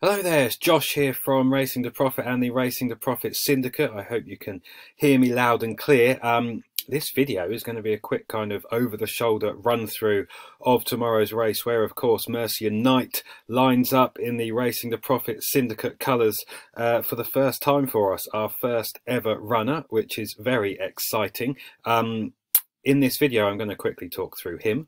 Hello there, it's Josh here from Racing to Profit and the Racing to Profit Syndicate. I hope you can hear me loud and clear. This video is going to be a quick kind of over-the-shoulder run-through of tomorrow's race, where of course Mercian Knight lines up in the Racing to Profit Syndicate colours for the first time for us, our first ever runner, which is very exciting. In this video I'm going to quickly talk through him.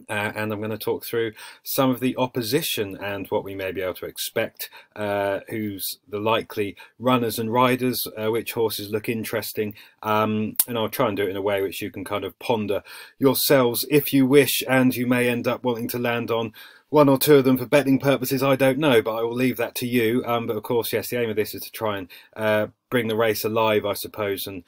And I'm going to talk through some of the opposition and what we may be able to expect, who's the likely runners and riders, which horses look interesting, and I'll try and do it in a way which you can kind of ponder yourselves if you wish, and you may end up wanting to land on one or two of them for betting purposes. I don't know, but I will leave that to you. But of course, yes, the aim of this is to try and bring the race alive, I suppose, and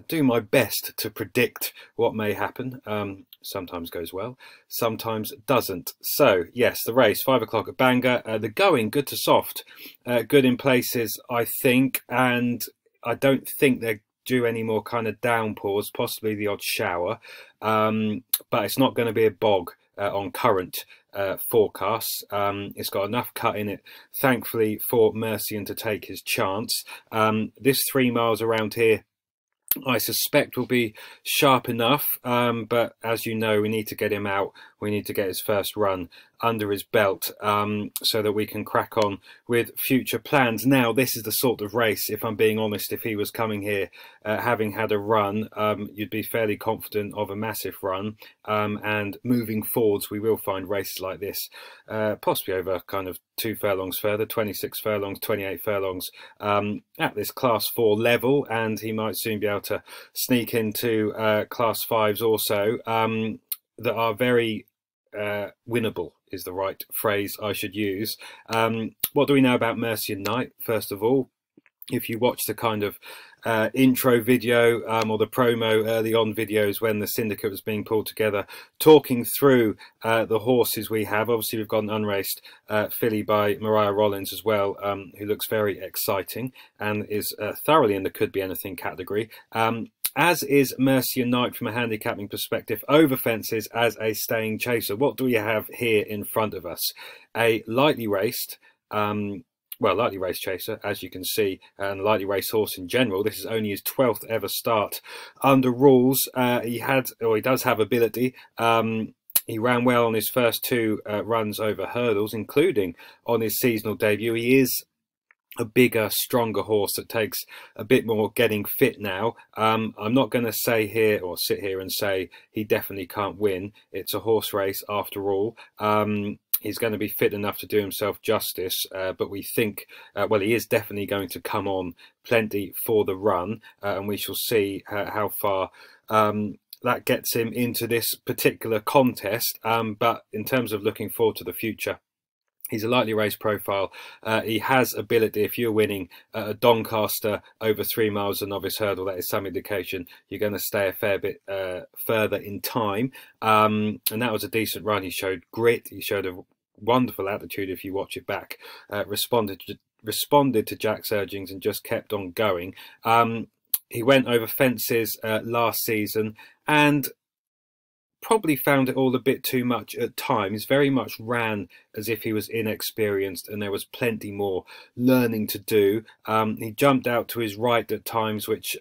do my best to predict what may happen. Sometimes goes well, sometimes doesn't. So yes, the race, 5 o'clock at Bangor. The going, good to soft, good in places, I think, and I don't think they're due any more kind of downpours, possibly the odd shower, but it's not going to be a bog on current forecasts. It's got enough cut in it, thankfully, for Mercian to take his chance. This 3 miles around here, I suspect, will be sharp enough, but as you know, we need to get him out. We need to get his first run under his belt, so that we can crack on with future plans. Now, this is the sort of race, if I'm being honest, if he was coming here having had a run, you'd be fairly confident of a massive run, and moving forwards we will find races like this, possibly over kind of 2 furlongs further, 26 furlongs, 28 furlongs, at this class 4 level, and he might soon be able to sneak into class 5s also, that are very winnable is the right phrase I should use. What do we know about Mercian Knight? First of all, if you watch the kind of intro video or the promo early on videos when the syndicate was being pulled together, talking through the horses we have, obviously we've got an unraced filly by Mariah Rollins as well, who looks very exciting and is thoroughly in the could be anything category. As is Mercian Knight from a handicapping perspective over fences as a staying chaser. What do we have here in front of us? A lightly raced, lightly raced chaser, as you can see, and lightly raced horse in general. This is only his 12th ever start under rules. He does have ability. He ran well on his first 2 runs over hurdles, including on his seasonal debut. He is a bigger, stronger horse that takes a bit more getting fit now. I'm not going to say here or sit here and say he definitely can't win. It's a horse race after all. He's going to be fit enough to do himself justice, but we think, well, he is definitely going to come on plenty for the run, and we shall see how far that gets him into this particular contest. But in terms of looking forward to the future, he's a lightly raced profile. He has ability. If you're winning a Doncaster over 3 miles a novice hurdle, that is some indication you're going to stay a fair bit further in time. And that was a decent run. He showed grit. He showed a wonderful attitude if you watch it back. Responded to Jack's urgings and just kept on going. He went over fences last season and probably found it all a bit too much at times. Very much ran as if he was inexperienced, and there was plenty more learning to do. He jumped out to his right at times, which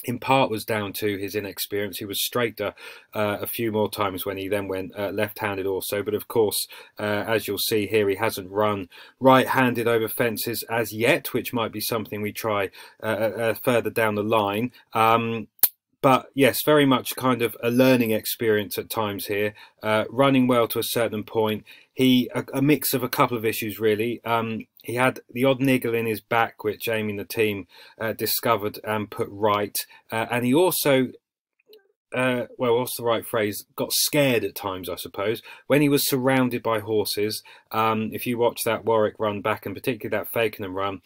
in part was down to his inexperience. He was straighter a few more times when he then went left-handed also. But of course, as you'll see here, he hasn't run right-handed over fences as yet, which might be something we try further down the line. But yes, very much kind of a learning experience at times here, running well to a certain point. A mix of a couple of issues, really. He had the odd niggle in his back, which Amy and the team discovered and put right. And he also, well, what's the right phrase? Got scared at times, I suppose, when he was surrounded by horses. If you watch that Warwick run back, and particularly that Fakenham run,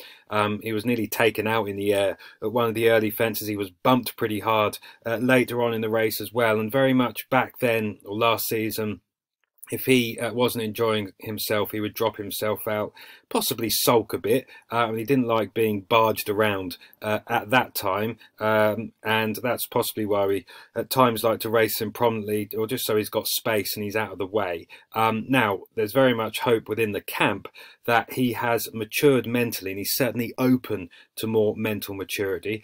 he was nearly taken out in the air at one of the early fences. He was bumped pretty hard later on in the race as well. And very much back then, or last season, if he wasn't enjoying himself, he would drop himself out, possibly sulk a bit. He didn't like being barged around at that time, and that's possibly why we at times like to race him prominently, or just so he's got space and he's out of the way. Now, there's very much hope within the camp that he has matured mentally, and he's certainly open to more mental maturity,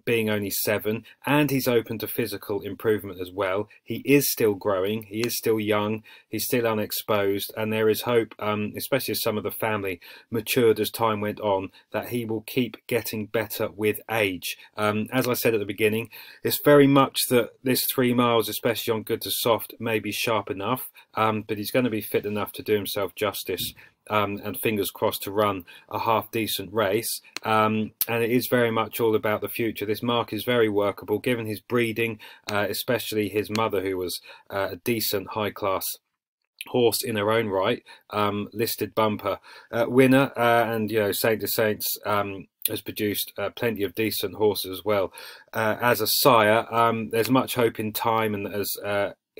being only 7, and he's open to physical improvement as well. He is still growing, he is still young, he's still unexposed, and there is hope, especially as some of the family matured as time went on, that he will keep getting better with age. As I said at the beginning, it's very much that this 3 miles, especially on good to soft, may be sharp enough, but he's going to be fit enough to do himself justice, and fingers crossed to run a half decent race. And it is very much all about the future. This mark is very workable given his breeding, especially his mother, who was a decent high class horse in her own right, listed bumper winner, and Saint de Saints has produced plenty of decent horses as well. As a sire, there's much hope in time, and as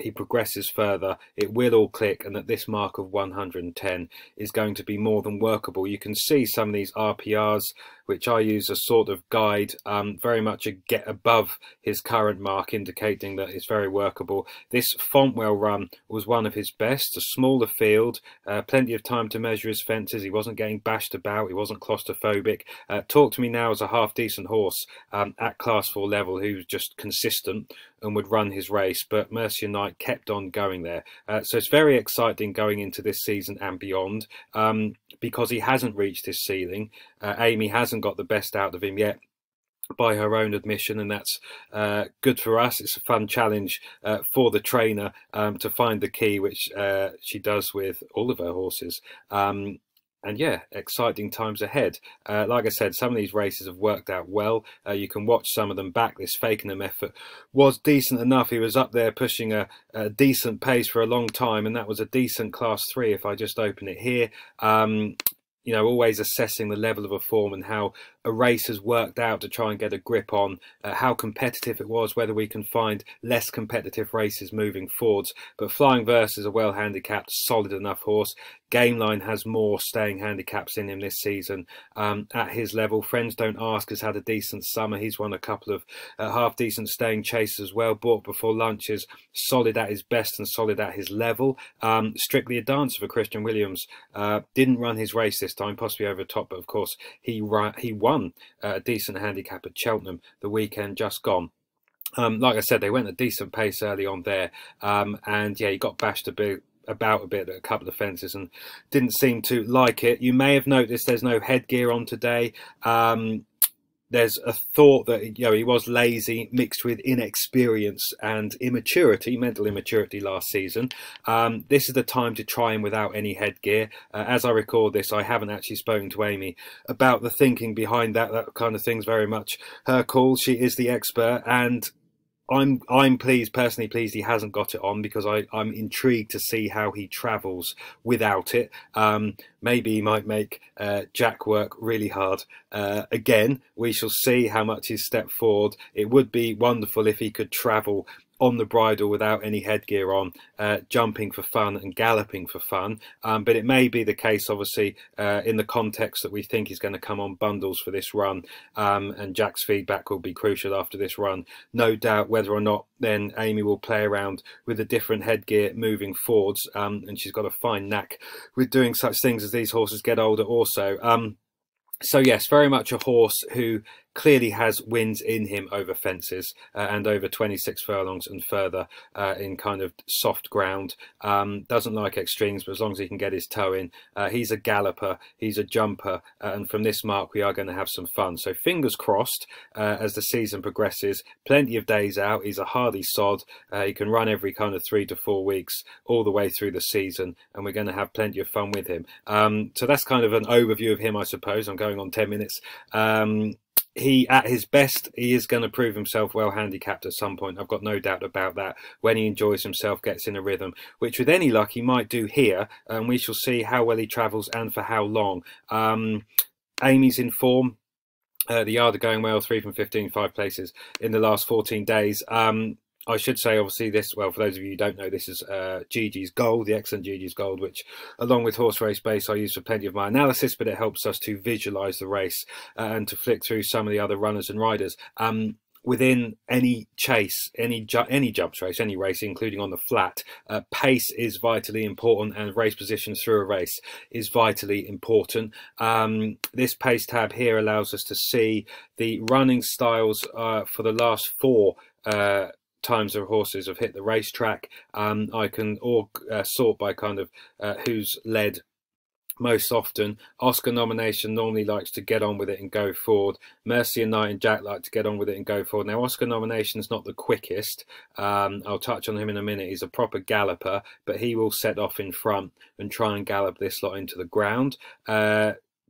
he progresses further, it will all click, and that this mark of 110 is going to be more than workable. You can see some of these RPRs, which I use as sort of guide, very much a get above his current mark, indicating that it's very workable. This Fontwell run was one of his best, a smaller field, plenty of time to measure his fences. He wasn't getting bashed about, he wasn't claustrophobic. Talk to me now as a half decent horse at class 4 level, who's just consistent and would run his race, but Mercian kept on going there. So it's very exciting going into this season and beyond, because he hasn't reached his ceiling. Amy hasn't got the best out of him yet, by her own admission, and that's good for us. It's a fun challenge for the trainer to find the key, which she does with all of her horses. And yeah, exciting times ahead. Like I said, some of these races have worked out well. You can watch some of them back. This Fakenham effort was decent enough. He was up there pushing a decent pace for a long time, and that was a decent class 3 if I just open it here. Always assessing the level of a form and how a race has worked out to try and get a grip on how competitive it was, whether we can find less competitive races moving forwards. But Flying Verse is a well handicapped, solid enough horse. Gameline has more staying handicaps in him this season at his level. Friends Don't Ask has had a decent summer. He's won a couple of half decent staying chases as well. Bought Before Lunch is solid at his best and solid at his level. Strictly a Dancer for Christian Williams didn't run his race this time, possibly over top, but of course he won a decent handicap at Cheltenham the weekend just gone. Like I said, they went a decent pace early on there, and yeah, he got bashed about a bit at a couple of fences and didn't seem to like it. You may have noticed there's no headgear on today. There's a thought that he was lazy mixed with inexperience and immaturity, mental immaturity last season. This is the time to try him without any headgear. As I record this, I haven't actually spoken to Amy about the thinking behind that. That kind of thing's very much her call. She is the expert, and I'm personally pleased he hasn't got it on, because I'm intrigued to see how he travels without it. Maybe he might make Jack work really hard. Again, we shall see how much he's stepped forward. It would be wonderful if he could travel on the bridle without any headgear on, jumping for fun and galloping for fun. But it may be the case, obviously, in the context that we think he's going to come on bundles for this run, and Jack's feedback will be crucial after this run. No doubt whether or not then Amy will play around with a different headgear moving forwards, and she's got a fine knack with doing such things as these horses get older also. So yes, very much a horse who clearly has wins in him over fences and over 26 furlongs and further in kind of soft ground. Doesn't like extremes, but as long as he can get his toe in, he's a galloper, he's a jumper, and from this mark we are going to have some fun. So fingers crossed as the season progresses. Plenty of days out. He's a hardy sod. He can run every kind of 3 to 4 weeks all the way through the season, and we're going to have plenty of fun with him. So that's kind of an overview of him, I suppose. I'm going on 10 minutes. He, at his best, he is going to prove himself well handicapped at some point. I've got no doubt about that. When he enjoys himself, gets in a rhythm, which with any luck he might do here, and we shall see how well he travels and for how long. Amy's in form. The yard are going well, 3 from 15, 5 places in the last 14 days. I should say, obviously, this, well, for those of you who don't know, this is Gigi's Gold, the excellent Gigi's Gold, which, along with Horse Race Base, I use for plenty of my analysis, but it helps us to visualise the race and to flick through some of the other runners and riders. within any chase, any jumps race, any race, including on the flat, pace is vitally important, and race position through a race is vitally important. This pace tab here allows us to see the running styles for the last 4 times the horses have hit the racetrack. I can sort by kind of who's led most often. Oscar Nomination normally likes to get on with it and go forward. Mercian, Knight and Jack like to get on with it and go forward. Now, Oscar Nomination is not the quickest. I'll touch on him in a minute. He's a proper galloper, but he will set off in front and try and gallop this lot into the ground.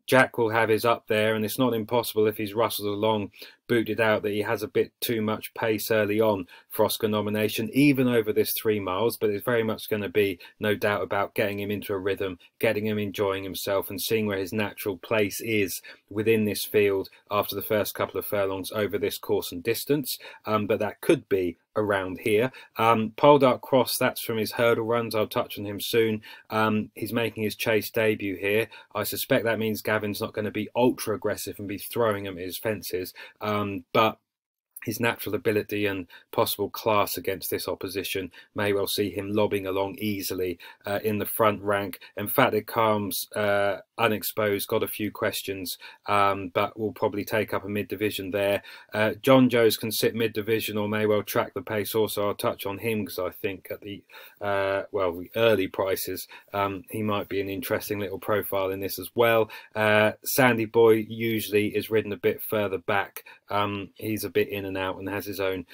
Jack will have his up there, and it's not impossible if he's rustled along, booted out, that he has a bit too much pace early on for Oscar Nomination, even over this 3 miles. But it's very much going to be, no doubt, about getting him into a rhythm, getting him enjoying himself, and seeing where his natural place is within this field after the first couple of furlongs over this course and distance. But that could be around here. Pole Dart Cross, that's from his hurdle runs. I'll touch on him soon. He's making his chase debut here. I suspect that means Gavin's not going to be ultra aggressive and be throwing him at his fences, but his natural ability and possible class against this opposition may well see him lobbing along easily in the front rank. In fact, it comes unexposed, got a few questions, but will probably take up a mid-division there. Jonjo's can sit mid-division or may well track the pace also. I'll touch on him because I think at the the early prices he might be an interesting little profile in this as well. Sandy Boy usually is ridden a bit further back. He's a bit in and out and has his own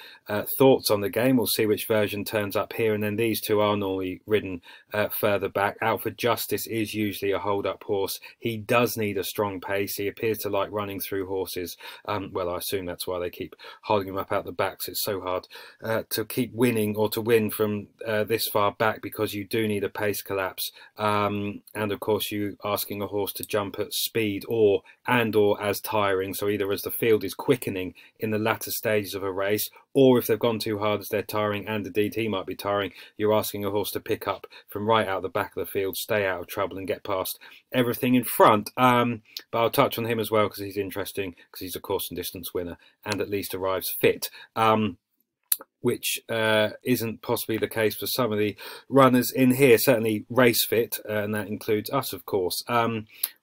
thoughts on the game. We'll see which version turns up here. And then these two are normally ridden further back. Out for Justice is usually a hold-up horse. He does need a strong pace. He appears to like running through horses. Well, I assume that's why they keep holding him up out the backs. It's so hard to keep winning or to win from this far back, because you do need a pace collapse. And of course, you asking a horse to jump at speed or as tiring. So either as the field is quickening in the latter stages of a race, or if they've gone too hard as they're tiring, and indeed he might be tiring, you're asking a horse to pick up from right out the back of the field, stay out of trouble and get past everything in front. But I'll touch on him as well because he's interesting, because he's a course and distance winner and at least arrives fit. Which isn't possibly the case for some of the runners in here, certainly race fit, and that includes us, of course.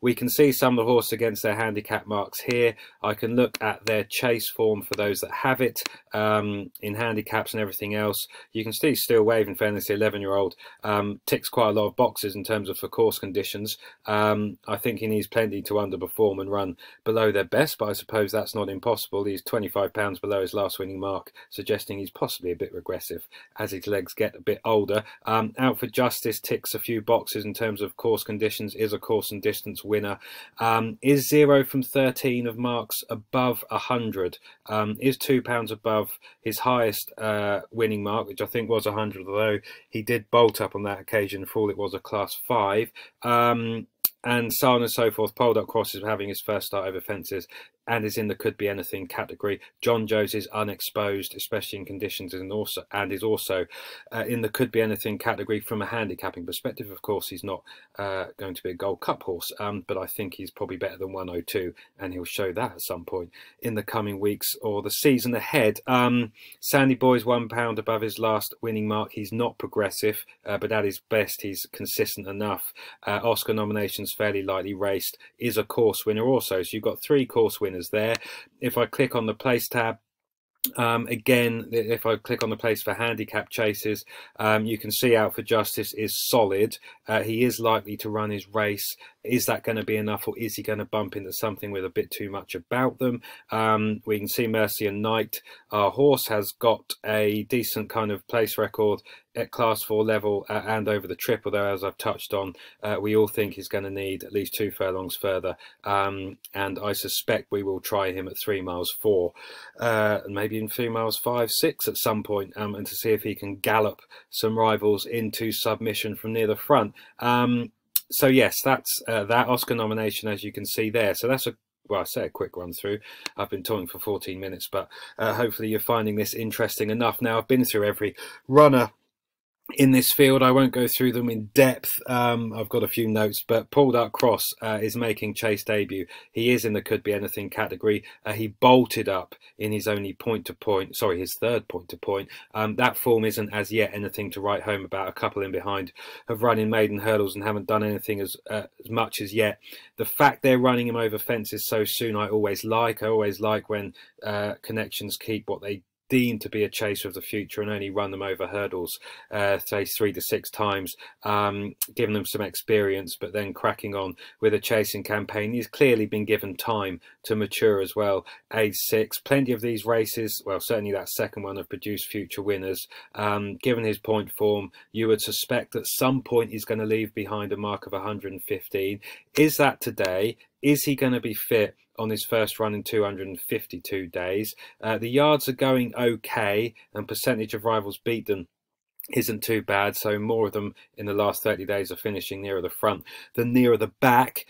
We can see some of the horses against their handicap marks here. I can look at their chase form for those that have it in handicaps and everything else. You can see Steelwave, in fairness, the 11-year-old, ticks quite a lot of boxes in terms of for course conditions. I think he needs plenty to underperform and run below their best, but I suppose that's not impossible. He's 25 pounds below his last winning mark, suggesting he's possibly a bit regressive as his legs get a bit older. Out for Justice ticks a few boxes in terms of course conditions, is a course and distance winner, is 0 from 13 of marks above 100, is £2 above his highest winning mark, which I think was 100, although he did bolt up on that occasion for all it was a class 5. And so on and so forth. Pole Dart Cross is having his first start over fences and is in the could be anything category. Jonjo Jones is unexposed, especially in conditions, and is also in the could be anything category from a handicapping perspective. Of course, he's not going to be a Gold Cup horse, but I think he's probably better than 102, and he'll show that at some point in the coming weeks or the season ahead. Sandy Boy's £1 above his last winning mark. He's not progressive, but at his best, he's consistent enough. Oscar Nomination's fairly lightly raced, is a course winner also. So you've got 3 course winners there. If I click on the place tab, again, if I click on the place for handicap chases, you can see Out for Justice is solid. He is likely to run his race. Is that going to be enough, or is he going to bump into something with a bit too much about them? We can see Mercian Knight, our horse, has got a decent kind of place record at class 4 level and over the trip, although as I've touched on, we all think he's going to need at least 2 furlongs further, and I suspect we will try him at 3 miles 4, and maybe in 3 miles 5, 6 at some point, and to see if he can gallop some rivals into submission from near the front. So yes, that's that Oscar Nomination, as you can see there. So that's well, I say a quick run through. I've been talking for 14 minutes, but hopefully you're finding this interesting enough. Now, I've been through every runner in this field. I won't go through them in depth. I've got a few notes, but Paul Dark Cross is making chase debut. He is in the could be anything category. He bolted up in his only his third point to point. That form isn't as yet anything to write home about. A couple in behind have run in maiden hurdles and haven't done anything as much as yet. The fact they're running him over fences so soon, I always like. I always like when connections keep what they deem to be a chaser of the future and only run them over hurdles, say 3 to 6 times, giving them some experience, but then cracking on with a chasing campaign. He's clearly been given time to mature as well. Age 6, plenty of these races, well, certainly that second one, have produced future winners. Given his point form, you would suspect at some point he's going to leave behind a mark of 115. Is that today? Is he going to be fit on his first run in 252 days? The yards are going okay, and percentage of rivals beaten isn't too bad, so more of them in the last 30 days are finishing nearer the front than nearer the back,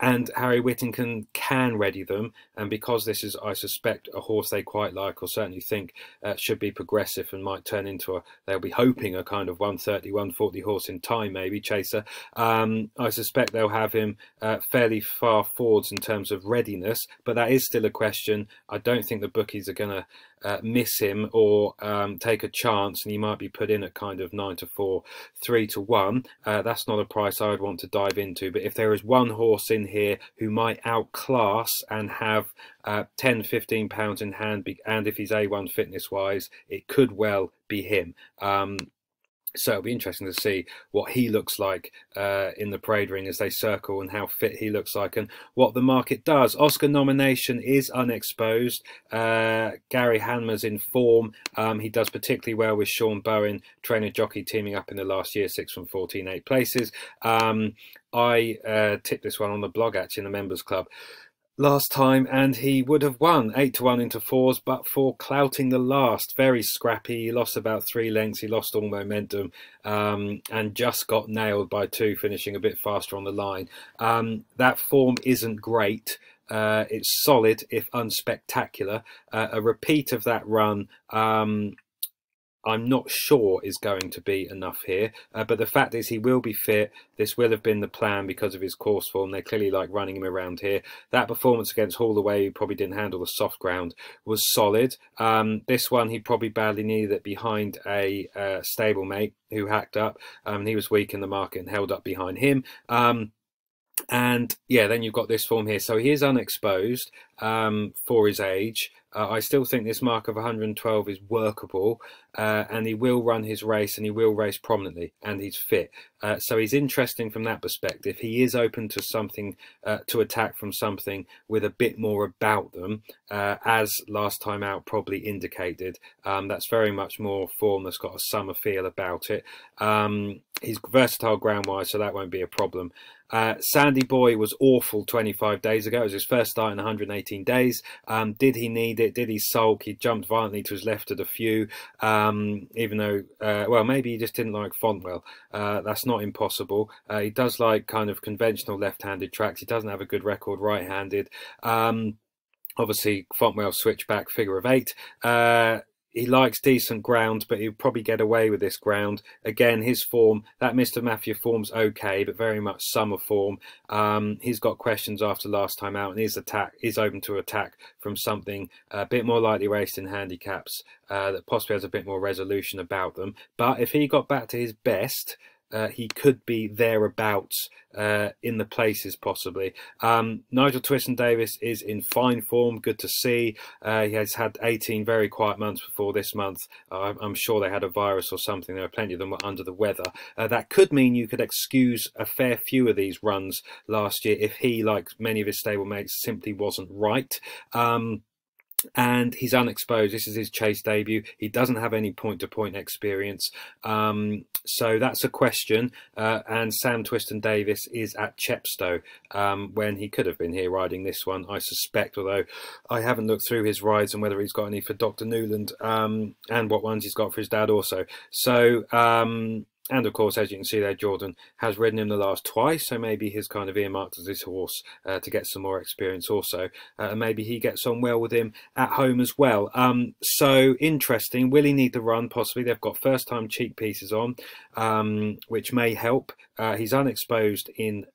and Harry Whittington can ready them, and because this is, I suspect, a horse they quite like, or certainly think should be progressive and might turn into they'll be hoping a kind of 130, 140 horse in time, maybe, chaser. I suspect they'll have him fairly far forwards in terms of readiness, but that is still a question. I don't think the bookies are going to miss him or take a chance, and he might be put in at kind of 9 to 4, 3 to 1. That's not a price I would want to dive into, but if there is one horse in here who might outclass and have 10-15 pounds in hand, and if he's A1 fitness wise, it could well be him. So it'll be interesting to see what he looks like in the parade ring as they circle, and how fit he looks like, and what the market does. Oscar nomination is unexposed. Gary Hanmer's in form. He does particularly well with Sean Bowen, trainer jockey, teaming up in the last year, 6 from 14, 8 places. I tipped this one on the blog, actually, in the members club last time, and he would have won 8 to 1 into 4s, but for clouting the last. Very scrappy. He lost about 3 lengths. He lost all momentum, and just got nailed by 2, finishing a bit faster on the line. That form isn't great. It's solid, if unspectacular. A repeat of that run, I'm not sure is going to be enough here, but the fact is he will be fit. This will have been the plan because of his course form. They clearly like running him around here. That performance against Haulaway, he probably didn't handle the soft ground, was solid. This one, he probably badly needed it behind a stablemate who hacked up. He was weak in the market and held up behind him. And yeah, then you've got this form here. So he is unexposed for his age. I still think this mark of 112 is workable, and he will run his race, and he will race prominently, and he's fit. So he's interesting from that perspective. He is open to something, to attack from something with a bit more about them, as last time out probably indicated. That's very much more form that's got a summer feel about it. He's versatile ground-wise, so that won't be a problem. Sandy Boy was awful 25 days ago. It was his first start in 118 days. Did he need it? Did he sulk? He jumped violently to his left at a few, even though, well, maybe he just didn't like Fontwell. That's not impossible. He does like kind of conventional left-handed tracks. He doesn't have a good record right-handed. Obviously, Fontwell switchback, figure of 8. He likes decent ground, but he'll probably get away with this ground. Again, his form, that Mr. Mafia form's okay, but very much summer form. He's got questions after last time out, and his attack is open to attack from something a bit more lightly raced in handicaps, that possibly has a bit more resolution about them. But if he got back to his best, he could be thereabouts in the places, possibly. Nigel Twiston-Davies is in fine form, good to see. He has had 18 very quiet months before this month. I'm sure they had a virus or something. There are plenty of them were under the weather. That could mean you could excuse a fair few of these runs last year if he, like many of his stablemates, simply wasn't right. And he's unexposed. This is his chase debut. He doesn't have any point-to-point experience. So that's a question. And Sam Twiston-Davies is at Chepstow, when he could have been here riding this one, I suspect, although I haven't looked through his rides and whether he's got any for Dr. Newland, and what ones he's got for his dad also. So And of course, as you can see there, Jordan has ridden him the last twice, so maybe he's kind of earmarked as this horse to get some more experience also, and maybe he gets on well with him at home as well. So interesting. Will he need the run? Possibly. They've got first-time cheek pieces on, which may help. He's unexposed in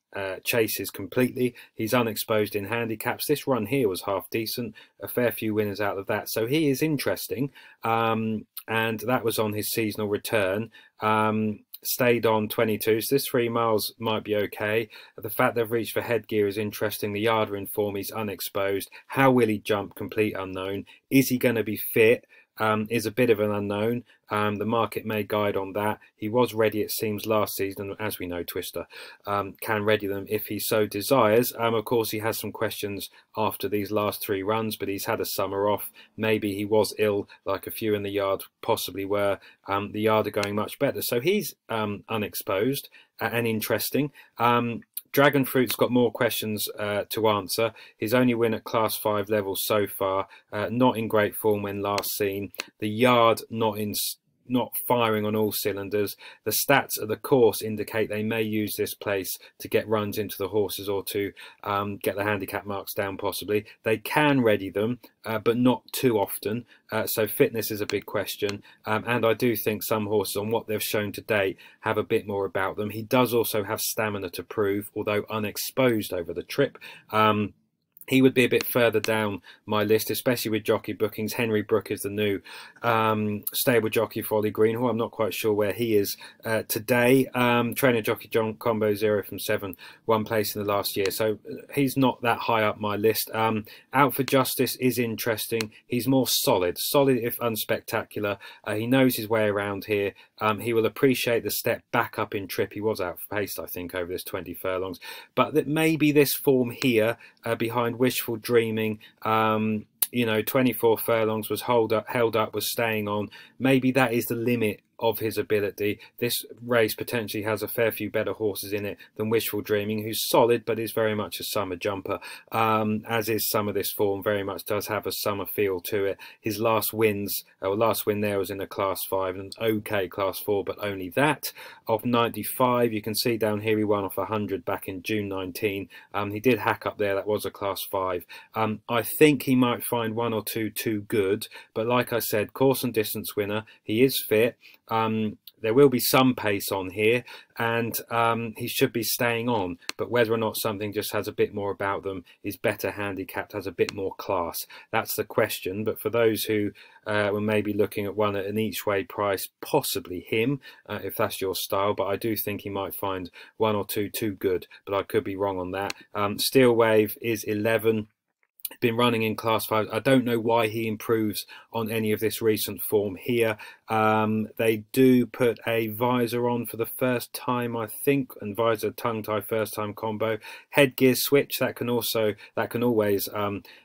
chases completely. He's unexposed in handicaps. This run here was half decent, a fair few winners out of that, so he is interesting. And that was on his seasonal return. Stayed on 22, so this 3 miles might be okay. The fact they've reached for headgear is interesting. The yard are in form. He's unexposed. How will he jump? Complete unknown. Is he going to be fit? Is a bit of an unknown. The market may guide on that. He was ready, it seems, last season. As we know, Twister can ready them if he so desires. Of course, he has some questions after these last 3 runs, but he's had a summer off. Maybe he was ill, like a few in the yard possibly were. The yard are going much better. So he's unexposed and interesting. Dragonfruit's got more questions to answer. His only win at Class 5 level so far, not in great form when last seen. The yard not firing on all cylinders. The stats of the course indicate they may use this place to get runs into the horses or to get the handicap marks down possibly. They can ready them, but not too often. So fitness is a big question. And I do think some horses, on what they've shown to date, have a bit more about them. He does also have stamina to prove, although unexposed over the trip. He would be a bit further down my list, especially with jockey bookings. Henry Brook is the new stable jockey for Ollie Greenhall. I'm not quite sure where he is today. Trainer jockey John Combo 0 from 7, 1 place in the last year. So he's not that high up my list. Out for Justice is interesting. He's more solid if unspectacular. He knows his way around here. He will appreciate the step back up in trip. He was outpaced, I think, over this 20 furlongs. But that maybe this form here behind Wishful Dreaming, you know, 24 furlongs was held up, was staying on. Maybe that is the limit of his ability. This race potentially has a fair few better horses in it than Wishful Dreaming, who's solid but is very much a summer jumper, as is some of this form. Very much does have a summer feel to it. His last win there was in a Class 5 and an okay Class 4, but only that. Of 95, you can see down here he won off 100 back in June 19. He did hack up there. That was a Class 5. I think he might find 1 or 2 too good, but like I said, course and distance winner. He is fit. There will be some pace on here, and he should be staying on, but whether or not something just has a bit more about them, is better handicapped, has a bit more class, that's the question. But for those who were maybe looking at one at an each way price, possibly him, if that's your style, but I do think he might find 1 or 2 too good, but I could be wrong on that. Steelwave is 11. Been running in Class 5. I don't know why he improves on any of this recent form here. They do put a visor on for the first time, I think, and visor tongue tie first time combo. Headgear switch, that can always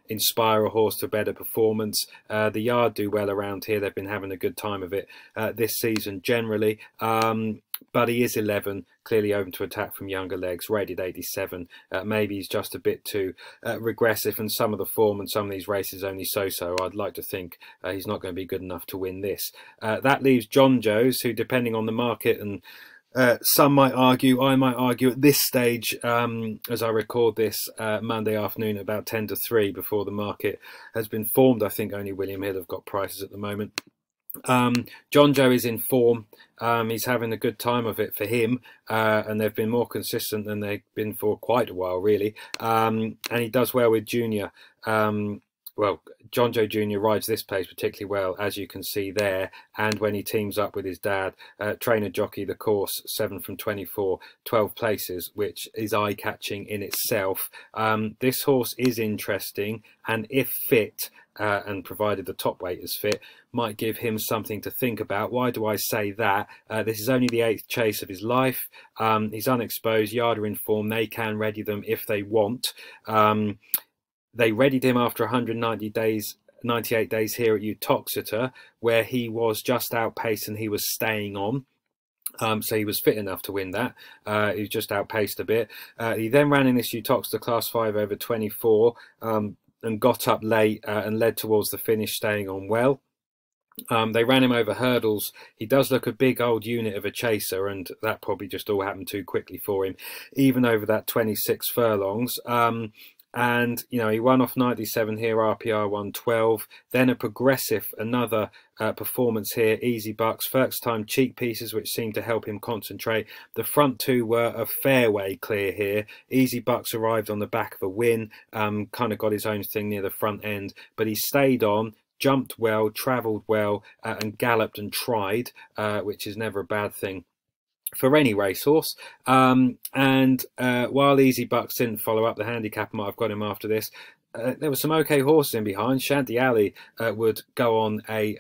inspire a horse to better performance. The yard do well around here. They've been having a good time of it this season generally. But he is 11, clearly open to attack from younger legs, rated 87. Maybe he's just a bit too regressive, and some of the form and some of these races only so-so. I'd like to think he's not going to be good enough to win this. That leaves Jonjo's, who, depending on the market, and some might argue, I might argue at this stage, as I record this Monday afternoon at about 10 to 3 before the market has been formed. I think only William Hill have got prices at the moment. Jonjo is in form. He's having a good time of it for him, and they've been more consistent than they've been for quite a while, really. And he does well with Junior. Well, Jonjo Jr. rides this place particularly well, as you can see there, and when he teams up with his dad, trainer jockey the course, 7 from 24, 12 places, which is eye-catching in itself. This horse is interesting, and if fit, and provided the top weight is fit, might give him something to think about. Why do I say that? This is only the 8th chase of his life. He's unexposed, yard are in form. They can ready them if they want. They readied him after 190 days, 98 days here at Uttoxeter, where he was just outpaced and he was staying on. So he was fit enough to win that. He was just outpaced a bit. He then ran in this Uttoxeter Class 5 over 24, and got up late and led towards the finish, staying on well. They ran him over hurdles. He does look a big old unit of a chaser, and that probably just all happened too quickly for him, even over that 26 furlongs. And you know, he won off 97 here, RPR 112, then a progressive, another performance here, Easy Bucks, first time cheek pieces, which seemed to help him concentrate. The front two were a fairway clear here. Easy Bucks arrived on the back of a win, kind of got his own thing near the front end, but he stayed on, jumped well, travelled well, and galloped and tried, which is never a bad thing for any racehorse. While Easy Bucks didn't follow up, the handicap might have got him after this. There were some okay horses in behind. Shanty Alley would go on a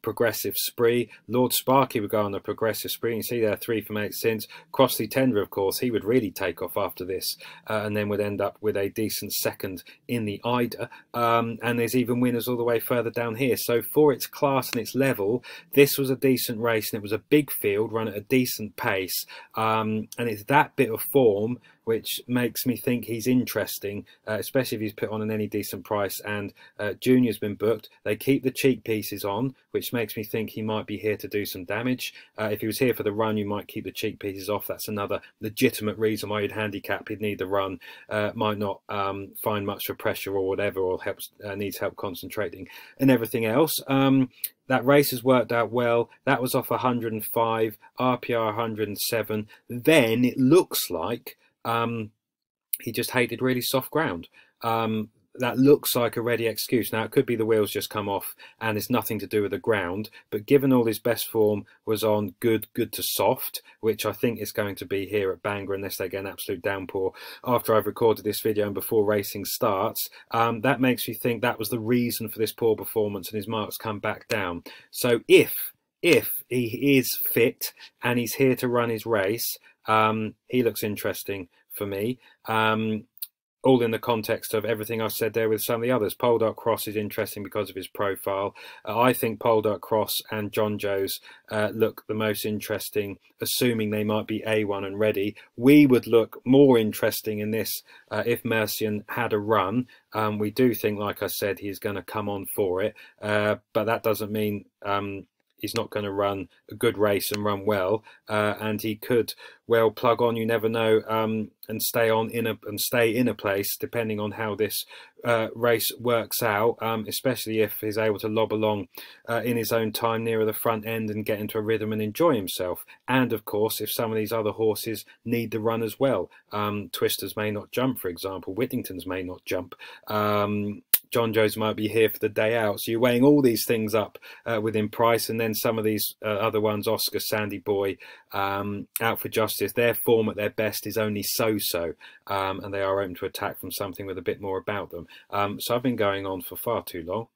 progressive spree. Lord Sparky would go on a progressive spree. You see there, 3 from 8 since. Crossley Tender, of course, he would really take off after this, and then would end up with a decent second in the Ida. And there's even winners all the way further down here. So for its class and its level, this was a decent race, and it was a big field run at a decent pace. And it's that bit of form which makes me think he's interesting, especially if he's put on an any decent price. And Junior's been booked. They keep the cheek pieces on, which makes me think he might be here to do some damage. If he was here for the run, you might keep the cheek pieces off. That's another legitimate reason why you'd handicap. He'd need the run, might not find much for pressure or whatever, or needs help concentrating and everything else. That race has worked out well. That was off 105, RPR 107. Then it looks like he just hated really soft ground. That looks like a ready excuse. Now, it could be the wheels just come off and it's nothing to do with the ground, but given all his best form was on good to soft, which I think is going to be here at Bangor unless they get an absolute downpour after I've recorded this video and before racing starts, that makes me think that was the reason for this poor performance and his marks come back down. So if he is fit and he's here to run his race, he looks interesting for me. All in the context of everything I've said there with some of the others. Poldark Cross is interesting because of his profile. I think Poldark Cross and Jonjo's look the most interesting, assuming they might be A1 and ready. We would look more interesting in this if Mercian had a run. We do think, like I said, he's going to come on for it, but that doesn't mean he's not going to run a good race and run well, and he could well plug on. You never know, and stay in a place depending on how this race works out. Especially if he's able to lob along in his own time nearer the front end and get into a rhythm and enjoy himself. And of course, if some of these other horses need the run as well, Twisters may not jump, for example. Whittingtons may not jump. Jonjo's might be here for the day out. So you're weighing all these things up within price, and then some of these other ones, Oscar, Sandy Boy, Out for Justice, their form at their best is only so-so, and they are open to attack from something with a bit more about them. So I've been going on for far too long.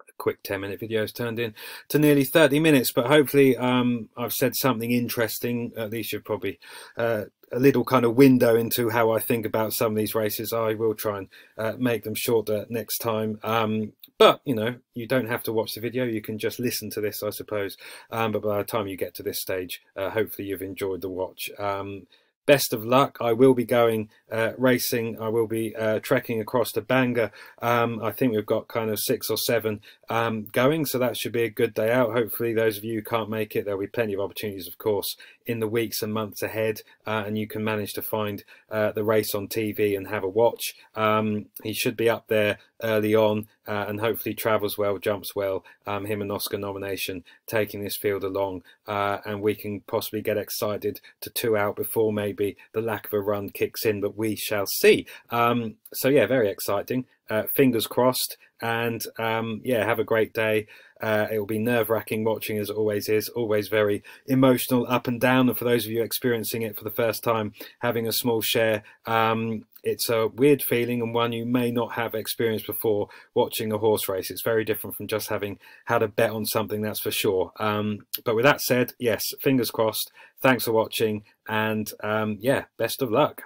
A quick 10-minute video has turned in to nearly 30 minutes, but hopefully I've said something interesting. At least you've probably a little kind of window into how I think about some of these races. I will try and make them shorter next time. But, you know, you don't have to watch the video. You can just listen to this, I suppose. But by the time you get to this stage, hopefully you've enjoyed the watch. Best of luck. I will be going racing. I will be trekking across to Bangor. I think we've got kind of 6 or 7 going, so that should be a good day out. Hopefully those of you who can't make it, there'll be plenty of opportunities, of course, in the weeks and months ahead, and you can manage to find the race on TV and have a watch. He should be up there early on, and hopefully travels well, jumps well. Him and Oscar nomination taking this field along, and we can possibly get excited to 2 out before maybe the lack of a run kicks in, but we shall see. So yeah, very exciting. Fingers crossed, and yeah, have a great day. It will be nerve-wracking watching, as it always is, always very emotional, up and down. And for those of you experiencing it for the first time, having a small share, it's a weird feeling, and one you may not have experienced before watching a horse race. It's very different from just having had a bet on something, that's for sure. But with that said, yes, fingers crossed. Thanks for watching, and yeah, best of luck.